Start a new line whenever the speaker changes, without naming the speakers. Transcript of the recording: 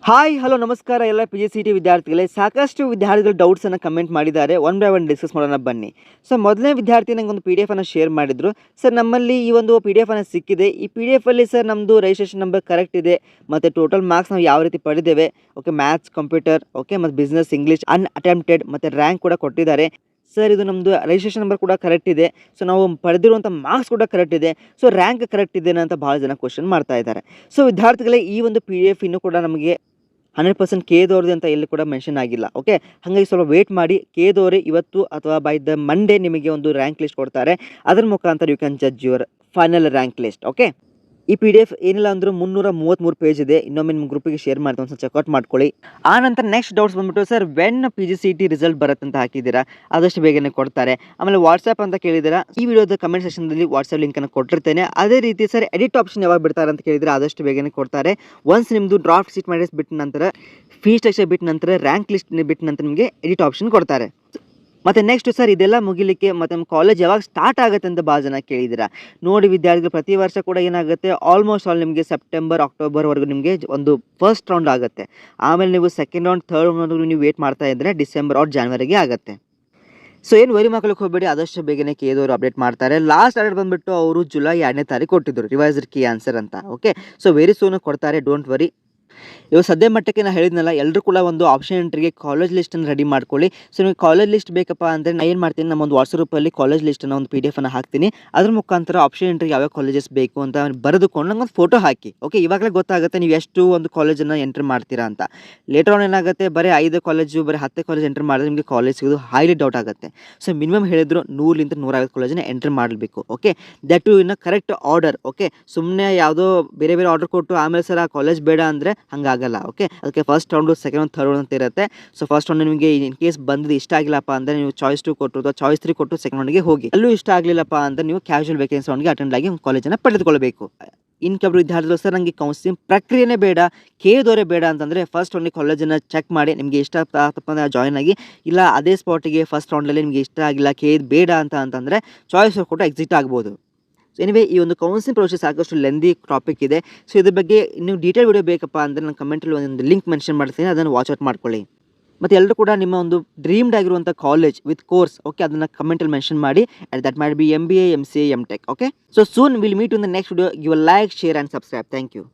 Hi hello ನಮಸ್ಕಾರ ಎಲ್ಲ P G C T ವಿದ್ಯಾರ್ಥಿಗಳೇ. ಸಾಕಷ್ಟು ವಿದ್ಯಾರ್ಥಿಗಳು ಡೌಟ್ಸನ್ನು ಕಮೆಂಟ್ ಮಾಡಿದ್ದಾರೆ. ಒನ್ ಬೈ ಒನ್ ಡಿಸ್ಕಸ್ ಮಾಡೋಣ ಬನ್ನಿ. ಸೊ ಮೊದಲನೇ ವಿದ್ಯಾರ್ಥಿ ನನಗೆ ಒಂದು ಪಿ ಡಿ ಎಫನ್ನು ಶೇರ್ ಮಾಡಿದರು. ಸರ್ ನಮ್ಮಲ್ಲಿ ಈ ಒಂದು ಪಿ ಡಿ ಎಫನ್ನು ಸಿಕ್ಕಿದೆ. ಈ ಪಿ ಡಿ ಎಫಲ್ಲಿ ಸರ್ ನಮ್ಮದು ರಿಜಿಸ್ಟ್ರೇಷನ್ ನಂಬರ್ ಕರೆಕ್ಟ್ ಇದೆ ಮತ್ತು ಟೋಟಲ್ ಮಾರ್ಕ್ಸ್ ನಾವು ಯಾವ ರೀತಿ ಪಡೆದೇವೆ, ಓಕೆ, ಮ್ಯಾಥ್ಸ್, ಕಂಪ್ಯೂಟರ್, ಓಕೆ, ಮತ್ತು ಬಿಸ್ನೆಸ್, ಇಂಗ್ಲೀಷ್, ಅನ್ಅಟೆಂಪ್ಟೆಡ್ ಮತ್ತು ರ್ಯಾಂಕ್ ಕೂಡ ಕೊಟ್ಟಿದ್ದಾರೆ. ಸರ್ ಇದು ನಮ್ಮದು ರಿಜಿಸ್ಟ್ರೇಷನ್ ನಂಬರ್ ಕೂಡ ಕರೆಕ್ಟ್ ಇದೆ. ಸೊ ನಾವು ಪಡೆದಿರುವಂಥ ಮಾರ್ಕ್ಸ್ ಕೂಡ ಕರೆಕ್ಟ್ ಇದೆ. ಸೊ ರ್ಯಾಂಕ್ ಕರೆಕ್ಟ್ ಇದೆ ಅಂತ ಭಾಳ ಜನ ಕ್ವಶನ್ ಮಾಡ್ತಾ ಇದ್ದಾರೆ. ಸೊ ವಿದ್ಯಾರ್ಥಿಗಳೇ, ಈ ಒಂದು ಪಿ ಡಿ ಎಫ್ ಇನ್ನೂ ಕೂಡ ನಮಗೆ 100% ಕೇದವ್ರದ್ದು ಅಂತ ಎಲ್ಲಿ ಕೂಡ ಮೆನ್ಷನ್ ಆಗಿಲ್ಲ. ಓಕೆ, ಹಾಗಾಗಿ ಸ್ವಲ್ಪ ವೇಟ್ ಮಾಡಿ. ಕೇದವರೇ ಇವತ್ತು ಅಥವಾ ಬೈ ದ ಮಂಡೇ ನಿಮಗೆ ಒಂದು ರ್ಯಾಂಕ್ ಲಿಸ್ಟ್ ಕೊಡ್ತಾರೆ. ಅದರ ಮುಖಾಂತರ you can judge your final rank list. Okay, ಈ ಪಿ ಡಿ ಎಫ್ ಏನಿಲ್ಲ ಅಂದರೂ 333 ಪೇಜ್ ಇದೆ. ಇನ್ನೊಮ್ಮೆ ನಿಮ್ಮ ಗ್ರೂಪಿಗೆ ಶೇರ್ ಮಾಡ್ತೀನಿ, ಒಂದು ಚೆಕ್ಔಟ್ ಮಾಡ್ಕೊಳ್ಳಿ. ಆ ನಂತರ ನೆಕ್ಸ್ಟ್ ಡೌಟ್ಸ್ ಬಂದ್ಬಿಟ್ಟು, sir when P G C T result ಬರುತ್ತೆ ಅಂತ ಹಾಕಿದ್ದೀರಾ, ಆದಷ್ಟು ಬೇಗನೆ ಕೊಡ್ತಾರೆ. ಆಮೇಲೆ ವಾಟ್ಸಪ್ ಅಂತ ಕೇಳಿದ್ದೀರಾ. ಈ ವಿಡಿಯೋದ ಕಮೆಂಟ್ ಸೆಕ್ಷನ್ದಲ್ಲಿ ವಾಟ್ಸಪ್ ಲಿಂಕನ್ನು ಕೊಟ್ಟಿರ್ತೇನೆ. ಅದೇ ರೀತಿ ಸರ್ ಎಡಿಟ್ ಆಪ್ಷನ್ ಯಾವಾಗ ಬಿಡ್ತಾರೆ ಅಂತ ಕೇಳಿದರೆ ಆದಷ್ಟು ಬೇಗನೆ ಕೊಡ್ತಾರೆ. ಒನ್ಸ್ ನಿಮ್ಮದು ಡ್ರಾಫ್ಟ್ ಸೀಟ್ ಮಾಡಿಸ್ ಬಿಟ್ಟ ನಂತರ, ಫೀಸ್ ಸ್ಟ್ರಕ್ಚರ್ ಬಿಟ್ಟ ನಂತರ, ರ್ಯಾಂಕ್ ಲಿಸ್ಟ್ ಬಿಟ್ಟ ನಂತರ ನಿಮಗೆ ಎಡಿಟ್ ಆಪ್ಷನ್ ಕೊಡ್ತಾರೆ. ಮತ್ತು ನೆಕ್ಸ್ಟ್ ಸರ್ ಇದೆಲ್ಲ ಮುಗಿಲಿಕ್ಕೆ ಮತ್ತು ನಮ್ಮ ಕಾಲೇಜ್ ಯಾವಾಗ ಸ್ಟಾರ್ಟ್ ಆಗುತ್ತೆ ಅಂತ ಭಾಳ ಜನ ಕೇಳಿದ್ದೀರಾ. ನೋಡಿ ವಿದ್ಯಾರ್ಥಿಗಳು, ಪ್ರತಿ ವರ್ಷ ಕೂಡ ಏನಾಗುತ್ತೆ, ಆಲ್ಮೋಸ್ಟ್ ಆಲ್ ನಿಮಗೆ ಸೆಪ್ಟೆಂಬರ್ ಅಕ್ಟೋಬರ್ವರೆಗೂ ನಿಮಗೆ ಒಂದು ಫಸ್ಟ್ ರೌಂಡ್ ಆಗುತ್ತೆ. ಆಮೇಲೆ ನೀವು ಸೆಕೆಂಡ್ ರೌಂಡ್, ಥರ್ಡ್ ರೌಂಡ್ ನೀವು ವೇಟ್ ಮಾಡ್ತಾ ಇದ್ದರೆ ಡಿಸೆಂಬರ್ ಆರ್ ಜಾನ್ವರಿಗೆ ಆಗುತ್ತೆ. ಸೊ ಏನು ವರಿ ಮಾಡ್ಕೊಳ್ಳೋಕೆ ಹೋಗಬೇಡಿ, ಆದಷ್ಟು ಬೇಗನೆ ಕೇದವರು ಅಪ್ಡೇಟ್ ಮಾಡ್ತಾರೆ. ಲಾಸ್ಟ್ ಅಪ್ಡೇಟ್ ಬಂದುಬಿಟ್ಟು ಅವರು ಜುಲೈ 2ನೇ ತಾರೀಕು ಕೊಟ್ಟಿದ್ದರು, ರಿವೈಸ್ಡ್ ಕೀ ಆನ್ಸರ್ ಅಂತ. ಓಕೆ, ಸೊ ವೆರಿ ಸೂನ್ ಕೊಡ್ತಾರೆ, ಡೋಂಟ್ ವರಿ. ಇವಾಗ ಸದ್ಯ ಮಟ್ಟಕ್ಕೆ ನಾನು ಹೇಳಿದ್ನಲ್ಲ, ಎಲ್ಲರೂ ಕೂಡ ಒಂದು ಆಪ್ಷನ್ ಎಂಟ್ರಿಗೆ ಕಾಲೇಜ್ ಲಿಸ್ಟನ್ನು ರೆಡಿ ಮಾಡ್ಕೊಳ್ಳಿ. ಸೊ ನಿಮಗೆ ಕಾಲೇಜ್ ಲಿಸ್ಟ್ ಬೇಕಪ್ಪ ಅಂದರೆ ನಾನು ಏನು ಮಾಡ್ತೀನಿ, ನಮ್ಮ ಒಂದು ವಾಟ್ಸಪ್ ಗ್ರೂಪಲ್ಲಿ ಕಾಲೇಜ್ ಲಿಸ್ಟನ್ನು ಒಂದು ಪಿ ಡಿ ಎಫನ್ನು ಹಾಕ್ತೀನಿ. ಅದ್ರ ಮುಖಾಂತರ ಆಪ್ಷನ್ ಎಂಟ್ರಿಗೆ ಯಾವ್ಯಾವ ಕಾಲೇಜಸ್ ಬೇಕು ಅಂತ ಬರೆದುಕೊಂಡು ನಂಗೆ ಒಂದು ಫೋಟೋ ಹಾಕಿ. ಓಕೆ, ಇವಾಗಲೇ ಗೊತ್ತಾಗುತ್ತೆ ನೀವು ಎಷ್ಟು ಒಂದು ಕಾಲೇಜನ್ನು ಎಂಟ್ರ್ ಮಾಡ್ತೀರಾ ಅಂತ. ಲೇಟರ್ ಆನ್ ಏನಾಗುತ್ತೆ, ಬರೀ 5 ಕಾಲೇಜು, ಬರೀ 10 ಕಾಲೇಜ್ ಎಂಟ್ರ್ ಮಾಡಿದ್ರೆ ನಿಮಗೆ ಕಾಲೇಜ್ ಸಿಗೋದು ಹೈಲಿ ಡೌಟ್ ಆಗುತ್ತೆ. ಸೊ ಮಿನಿಮಮ್ ಹೇಳಿದ್ರು 100ರಿಂದ 150 ಕಾಲೇಜನ್ನು ಎಂಟ್ರ್ ಮಾಡಬೇಕು. ಓಕೆ, ದಟ್ ಟು ಇನ್ನು ಕರೆಕ್ಟ್ ಆರ್ಡರ್. ಓಕೆ, ಸುಮ್ಮನೆ ಯಾವುದೋ ಬೇರೆ ಬೇರೆ ಆರ್ಡರ್ ಕೊಟ್ಟು ಆಮೇಲೆ ಸರ್ ಆ ಕಾಲೇಜ್ ಬೇಡ ಅಂದರೆ ಹಂಗಾಗಲ್ಲ. ಓಕೆ, ಅದಕ್ಕೆ first round, second round, third round ಅಂತ ಇರುತ್ತೆ. ಸೊ ಫಸ್ಟ್ ರೌಂಡ್ ನಿಮಗೆ ಇನ್ ಕೇಸ್ ಬಂದಿದ್ದು ಇಷ್ಟ ಆಗಿಲ್ಲಪ್ಪ ಅಂದರೆ ನೀವು ಚಾಯ್ಸ್ 2 ಕೊಟ್ಟು ಅಥವಾ ಚಾಯ್ಸ್ 3 ಕೊಟ್ಟು ಸೆಕೆಂಡ್ ರೌಂಡ್ಗೆ ಹೋಗಿ. ಅಲ್ಲೂ ಇಷ್ಟ ಆಗಲಿಲ್ಲಪ್ಪ ಅಂದರೆ ನೀವು ಕ್ಯಾಶುವಲ್ ವೇಕೆನ್ಸಿ ರೌಂಡ್ಗೆ ಅಟೆಂಡ್ ಆಗಿ ಕಾಲೇಜನ್ನು ಪಡೆದುಕೊಳ್ಳಬೇಕು. ಇನ್ನು ಕೆಲವರು ವಿದ್ಯಾರ್ಥಿಗಳು, ಸರ್ ನನಗೆ ಕೌನ್ಸಿಲಿಂಗ್ ಪ್ರಕ್ರಿಯೆನೇ ಬೇಡ, ಕೇದೋರೆ ಬೇಡ ಅಂತಂದರೆ ಫಸ್ಟ್ ರೌಂಡಿಗೆ ಕಾಲೇಜನ್ನು ಚೆಕ್ ಮಾಡಿ, ನಿಮಗೆ ಇಷ್ಟ ಆಗ್ತಪ್ಪ ಅಂದರೆ ಜಾಯ್ನ್ ಆಗಿ. ಇಲ್ಲ ಅದೇ ಸ್ಪಾಟಿಗೆ ಫಸ್ಟ್ ರೌಂಡಲ್ಲಿ ನಿಮಗೆ ಇಷ್ಟ ಆಗಿಲ್ಲ, ಕೇದ್ ಬೇಡ ಅಂತಂದರೆ ಚಾಯ್ಸ್ ಕೊಟ್ಟು ಎಕ್ಸಿಟ್ ಆಗ್ಬೋದು. ಸೊ ಎನಿವೇ, ಈ ಒಂದು ಕೌನ್ಸಿಲಿಂಗ್ ಪ್ರೊಸೆಸ್ ಸಾಕಷ್ಟು ಲೆಂದಿ ಟಾಪಿಕ್ ಇದೆ. ಸೊ ಇದ್ರ ಬಗ್ಗೆ ನೀವು ಡೀಟೇಲ್ ವಿಡಿಯೋ ಬೇಕಪ್ಪ ಅಂದರೆ ನಾನು ಕಮೆಂಟಲ್ಲಿ ಒಂದು ಲಿಂಕ್ ಮೆನ್ಷನ್ ಮಾಡ್ತೀನಿ, ಅದನ್ನು ವಾಚ್ ಔಟ್ ಮಾಡ್ಕೊಳ್ಳಿ. ಮತ್ತು ಎಲ್ಲರೂ ಕೂಡ ನಿಮ್ಮ ಒಂದು ಡ್ರೀಮ್ಡ್ ಆಗಿರುವಂಥ ಕಾಲೇಜ್ ವಿತ್ ಕೋರ್ಸ್, ಓಕೆ, ಅದನ್ನು ಕಮೆಂಟಲ್ಲಿ ಮೆನ್ಷನ್ ಮಾಡಿ. And that might be MBA, MCA, MTech. Okay, so soon will meet in the next video. Give a like, share and subscribe. Thank you.